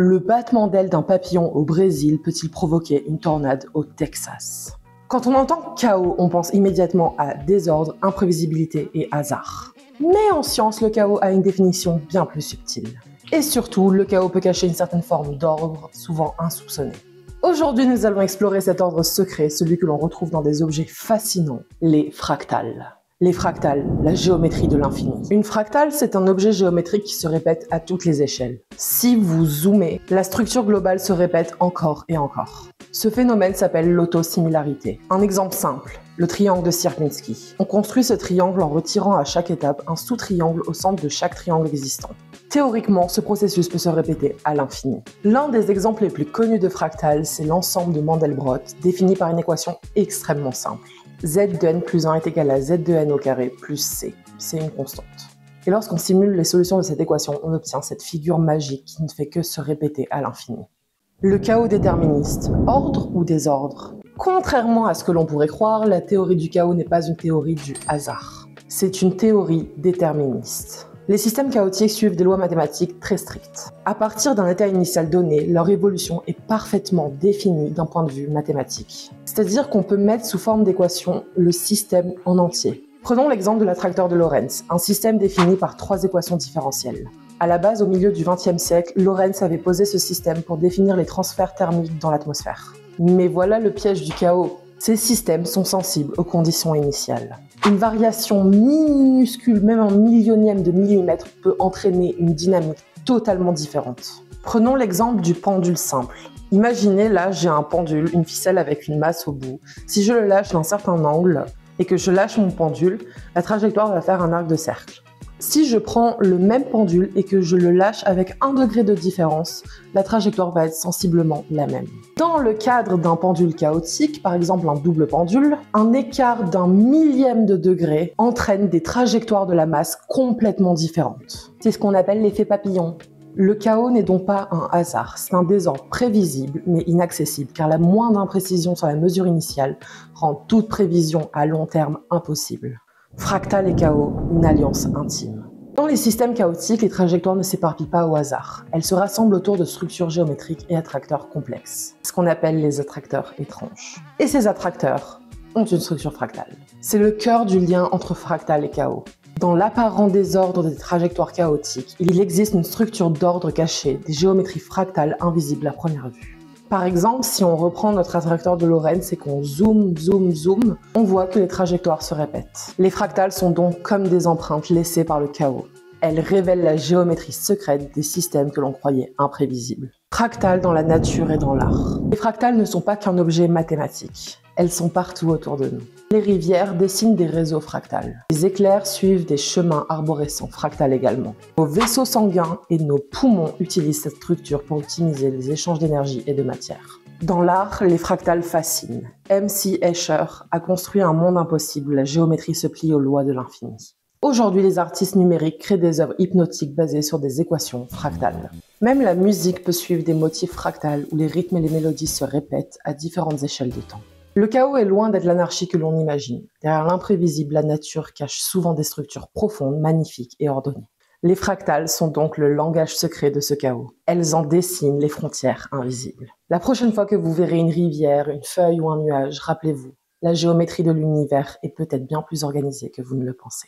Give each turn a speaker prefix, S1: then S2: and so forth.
S1: Le battement d'ailes d'un papillon au Brésil peut-il provoquer une tornade au Texas? Quand on entend chaos, on pense immédiatement à désordre, imprévisibilité et hasard. Mais en science, le chaos a une définition bien plus subtile. Et surtout, le chaos peut cacher une certaine forme d'ordre, souvent insoupçonné. Aujourd'hui, nous allons explorer cet ordre secret, celui que l'on retrouve dans des objets fascinants, les fractales. Les fractales, la géométrie de l'infini. Une fractale, c'est un objet géométrique qui se répète à toutes les échelles. Si vous zoomez, la structure globale se répète encore et encore. Ce phénomène s'appelle l'autosimilarité. Un exemple simple, le triangle de Sierpinski. On construit ce triangle en retirant à chaque étape un sous-triangle au centre de chaque triangle existant. Théoriquement, ce processus peut se répéter à l'infini. L'un des exemples les plus connus de fractales, c'est l'ensemble de Mandelbrot, défini par une équation extrêmement simple. Z de n plus 1 est égal à Z de n au carré plus C. C'est une constante. Et lorsqu'on simule les solutions de cette équation, on obtient cette figure magique qui ne fait que se répéter à l'infini. Le chaos déterministe, ordre ou désordre? Contrairement à ce que l'on pourrait croire, la théorie du chaos n'est pas une théorie du hasard. C'est une théorie déterministe. Les systèmes chaotiques suivent des lois mathématiques très strictes. À partir d'un état initial donné, leur évolution est parfaitement définie d'un point de vue mathématique. C'est-à-dire qu'on peut mettre sous forme d'équation le système en entier. Prenons l'exemple de l'attracteur de Lorentz, un système défini par 3 équations différentielles. À la base, au milieu du XXe siècle, Lorentz avait posé ce système pour définir les transferts thermiques dans l'atmosphère. Mais voilà le piège du chaos. Ces systèmes sont sensibles aux conditions initiales. Une variation minuscule, même en millionième de millimètre, peut entraîner une dynamique totalement différente. Prenons l'exemple du pendule simple. Imaginez, là, j'ai un pendule, une ficelle avec une masse au bout. Si je le lâche d'un certain angle et que je lâche mon pendule, la trajectoire va faire un arc de cercle. Si je prends le même pendule et que je le lâche avec 1 degré de différence, la trajectoire va être sensiblement la même. Dans le cadre d'un pendule chaotique, par exemple un double pendule, un écart d'un millième de degré entraîne des trajectoires de la masse complètement différentes. C'est ce qu'on appelle l'effet papillon. Le chaos n'est donc pas un hasard, c'est un désordre prévisible mais inaccessible car la moindre imprécision sur la mesure initiale rend toute prévision à long terme impossible. Fractal et chaos, une alliance intime. Dans les systèmes chaotiques, les trajectoires ne s'éparpillent pas au hasard. Elles se rassemblent autour de structures géométriques et attracteurs complexes, ce qu'on appelle les attracteurs étranges. Et ces attracteurs ont une structure fractale. C'est le cœur du lien entre fractal et chaos. Dans l'apparent désordre des trajectoires chaotiques, il existe une structure d'ordre cachée, des géométries fractales invisibles à première vue. Par exemple, si on reprend notre attracteur de Lorentz et qu'on zoome, on voit que les trajectoires se répètent. Les fractales sont donc comme des empreintes laissées par le chaos. Elles révèlent la géométrie secrète des systèmes que l'on croyait imprévisibles. Fractales dans la nature et dans l'art. Les fractales ne sont pas qu'un objet mathématique. Elles sont partout autour de nous. Les rivières dessinent des réseaux fractales. Les éclairs suivent des chemins arborescents fractales également. Nos vaisseaux sanguins et nos poumons utilisent cette structure pour optimiser les échanges d'énergie et de matière. Dans l'art, les fractales fascinent. M.C. Escher a construit un monde impossible, la géométrie se plie aux lois de l'infini. Aujourd'hui, les artistes numériques créent des œuvres hypnotiques basées sur des équations fractales. Même la musique peut suivre des motifs fractales où les rythmes et les mélodies se répètent à différentes échelles de temps. Le chaos est loin d'être l'anarchie que l'on imagine. Derrière l'imprévisible, la nature cache souvent des structures profondes, magnifiques et ordonnées. Les fractales sont donc le langage secret de ce chaos. Elles en dessinent les frontières invisibles. La prochaine fois que vous verrez une rivière, une feuille ou un nuage, rappelez-vous, la géométrie de l'univers est peut-être bien plus organisée que vous ne le pensez.